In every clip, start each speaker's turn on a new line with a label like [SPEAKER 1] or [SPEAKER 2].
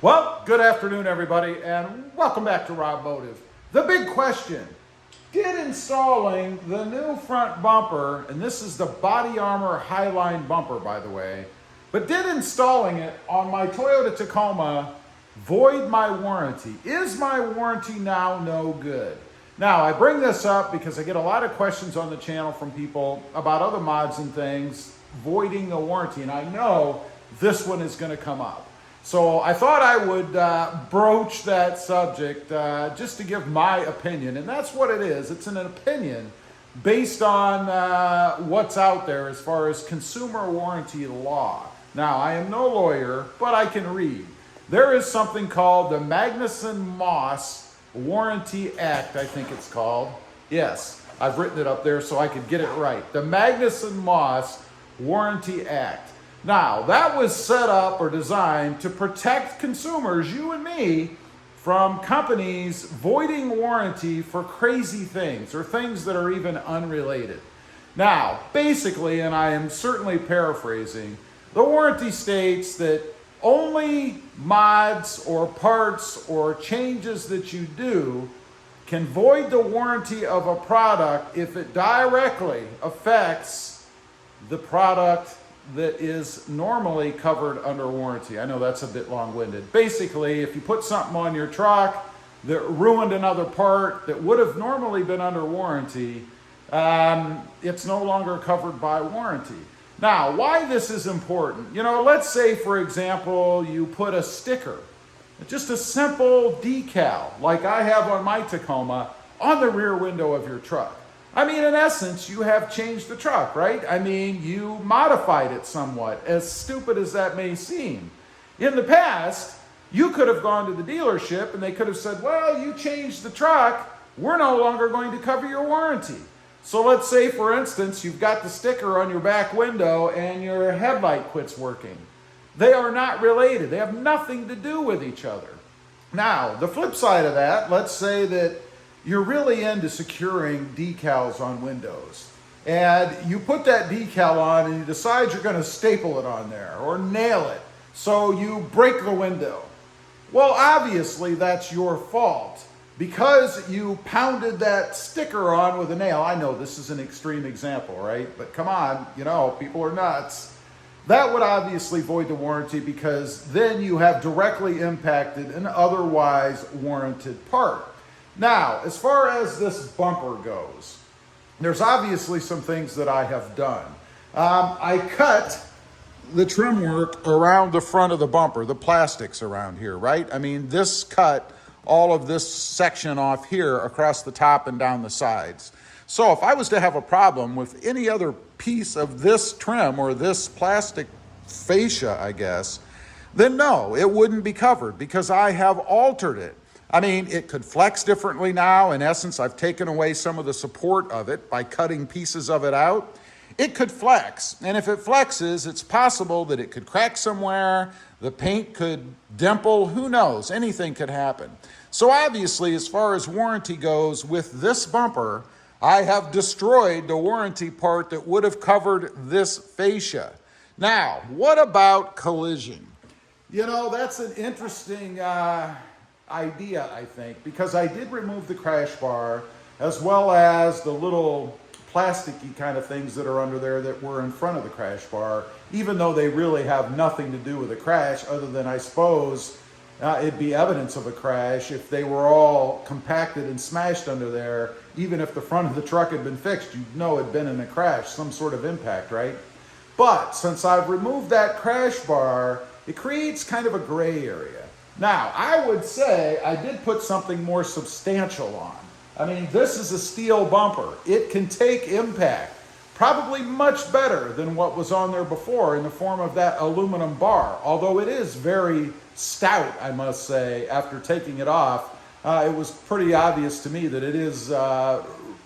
[SPEAKER 1] Well, good afternoon, everybody, and welcome back to Robmotive. The big question, did installing the new front bumper, and this is the Body Armor HiLine bumper, by the way, but did installing it on my Toyota Tacoma void my warranty? Is my warranty now no good? Now, I bring this up because I get a lot of questions on the channel from people about other mods and things voiding the warranty, and I know this one is going to come up. So I thought I would broach that subject just to give my opinion, and that's what it is. It's an opinion based on what's out there as far as consumer warranty law. Now, I am no lawyer, but I can read. There is something called the Magnuson-Moss Warranty Act, I think it's called. Yes, I've written it up there so I could get it right. The Magnuson-Moss Warranty Act. Now, that was set up or designed to protect consumers, you and me, from companies voiding warranty for crazy things or things that are even unrelated. Now, basically, and I am certainly paraphrasing, the warranty states that only mods or parts or changes that you do can void the warranty of a product if it directly affects the product that is normally covered under warranty. I know that's a bit long-winded. Basically, if you put something on your truck that ruined another part that would have normally been under warranty, it's no longer covered by warranty. Now, why this is important? You know, let's say, for example, you put a sticker, just a simple decal, like I have on my Tacoma, on the rear window of your truck. I mean, in essence, you have changed the truck, right? I mean, you modified it somewhat, as stupid as that may seem. In the past, you could have gone to the dealership and they could have said, well, you changed the truck, we're no longer going to cover your warranty. So let's say, for instance, you've got the sticker on your back window and your headlight quits working. They are not related. They have nothing to do with each other. Now, the flip side of that, let's say that you're really into securing decals on windows. And you put that decal on and you decide you're going to staple it on there or nail it. So you break the window. Well, obviously that's your fault because you pounded that sticker on with a nail. I know this is an extreme example, right? But come on, you know, people are nuts. That would obviously void the warranty because then you have directly impacted an otherwise warranted part. Now, as far as this bumper goes, there's obviously some things that I have done. I cut the trim work around the front of the bumper, the plastics around here, right? I mean, this cut all of this section off here across the top and down the sides. So if I was to have a problem with any other piece of this trim or this plastic fascia, I guess, then no, it wouldn't be covered because I have altered it. I mean, it could flex differently now. In essence, I've taken away some of the support of it by cutting pieces of it out. It could flex, and if it flexes, it's possible that it could crack somewhere, the paint could dimple, who knows, anything could happen. So obviously, as far as warranty goes with this bumper, I have destroyed the warranty part that would have covered this fascia. Now, what about collision? You know, that's an interesting idea, I think, because I did remove the crash bar as well as the little plasticky kind of things that are under there that were in front of the crash bar, even though they really have nothing to do with a crash other than, I suppose, it'd be evidence of a crash if they were all compacted and smashed under there. Even if the front of the truck had been fixed, you'd know it'd been in a crash, some sort of impact, right? But since I've removed that crash bar, it creates kind of a gray area. Now, I would say I did put something more substantial on. I mean, this is a steel bumper. It can take impact, probably much better than what was on there before in the form of that aluminum bar. Although it is very stout, I must say, after taking it off, it was pretty obvious to me that it is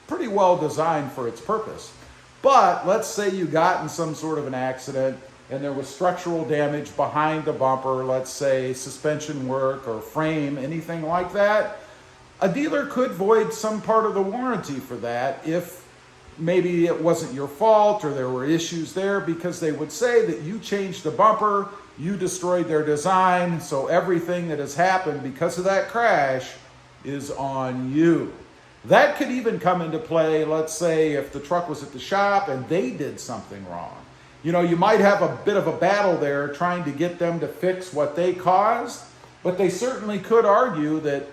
[SPEAKER 1] pretty well designed for its purpose. But let's say you got in some sort of an accident and there was structural damage behind the bumper, let's say suspension work or frame, anything like that, a dealer could void some part of the warranty for that if maybe it wasn't your fault or there were issues there, because they would say that you changed the bumper You destroyed their design, so everything that has happened because of that crash is on you. That could even come into play, let's say, if the truck was at the shop and they did something wrong. You know, you might have a bit of a battle there trying to get them to fix what they caused, but they certainly could argue that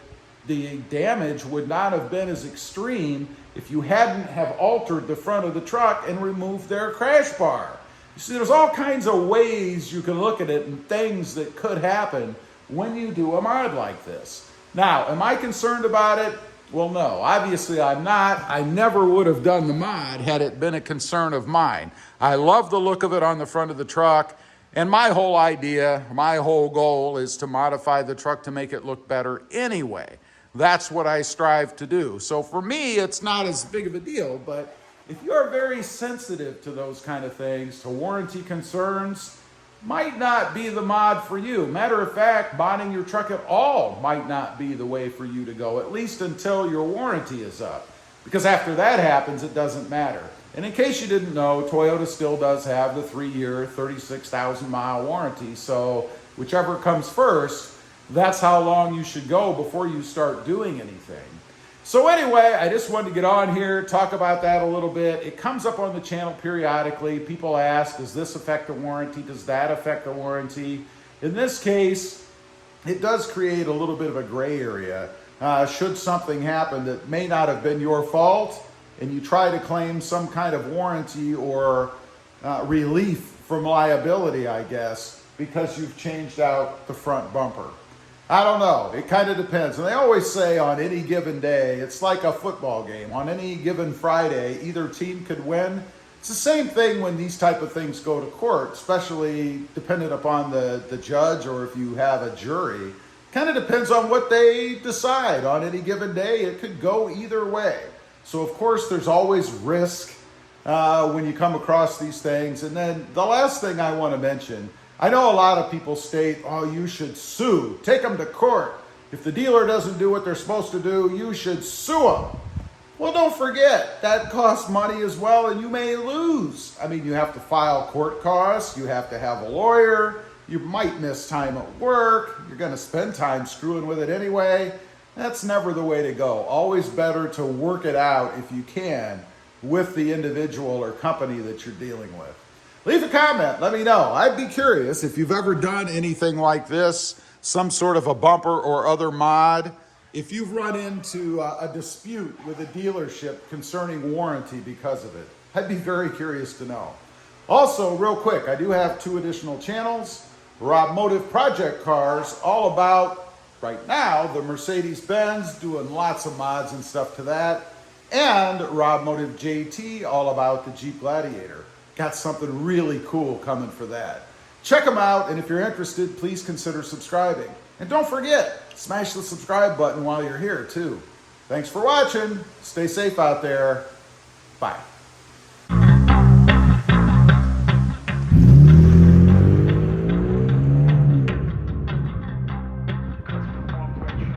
[SPEAKER 1] the damage would not have been as extreme if you hadn't have altered the front of the truck and removed their crash bar. You see, there's all kinds of ways you can look at it and things that could happen when you do a mod like this. Now, am I concerned about it? Well, no, obviously I'm not. I never would have done the mod had it been a concern of mine. I love the look of it on the front of the truck, and my whole idea, my whole goal is to modify the truck to make it look better anyway. That's what I strive to do. So for me, it's not as big of a deal, but if you're very sensitive to those kind of things, to warranty concerns, might not be the mod for you. Matter of fact, modding your truck at all might not be the way for you to go, at least until your warranty is up. Because after that happens, it doesn't matter. And in case you didn't know, Toyota still does have the 3-year, 36,000-mile warranty. So whichever comes first, that's how long you should go before you start doing anything. So anyway, I just wanted to get on here, talk about that a little bit. It comes up on the channel periodically. People ask, does this affect the warranty? Does that affect the warranty? In this case, it does create a little bit of a gray area. Should something happen that may not have been your fault, and you try to claim some kind of warranty or relief from liability, I guess, because you've changed out the front bumper. I don't know. It kind of depends. And they always say on any given day, it's like a football game. On any given Friday, either team could win. It's the same thing when these type of things go to court, especially dependent upon the judge or if you have a jury. Kind of depends on what they decide. On any given day, it could go either way. So, of course, there's always risk when you come across these things. And then the last thing I want to mention, I know a lot of people state, oh, you should sue, take them to court. If the dealer doesn't do what they're supposed to do, you should sue them. Well, don't forget, that costs money as well, and you may lose. I mean, you have to file court costs, you have to have a lawyer, you might miss time at work, you're going to spend time screwing with it anyway. That's never the way to go. Always better to work it out, if you can, with the individual or company that you're dealing with. Leave a comment, let me know. I'd be curious if you've ever done anything like this, some sort of a bumper or other mod. If you've run into a dispute with a dealership concerning warranty because of it, I'd be very curious to know. Also, real quick, I do have 2 additional channels. Robmotive Project Cars, all about, right now, the Mercedes-Benz, doing lots of mods and stuff to that. And Robmotive JT, all about the Jeep Gladiator. Got something really cool coming for that. Check them out, and if you're interested, please consider subscribing. And don't forget, smash the subscribe button while you're here, too. Thanks for watching. Stay safe out there. Bye.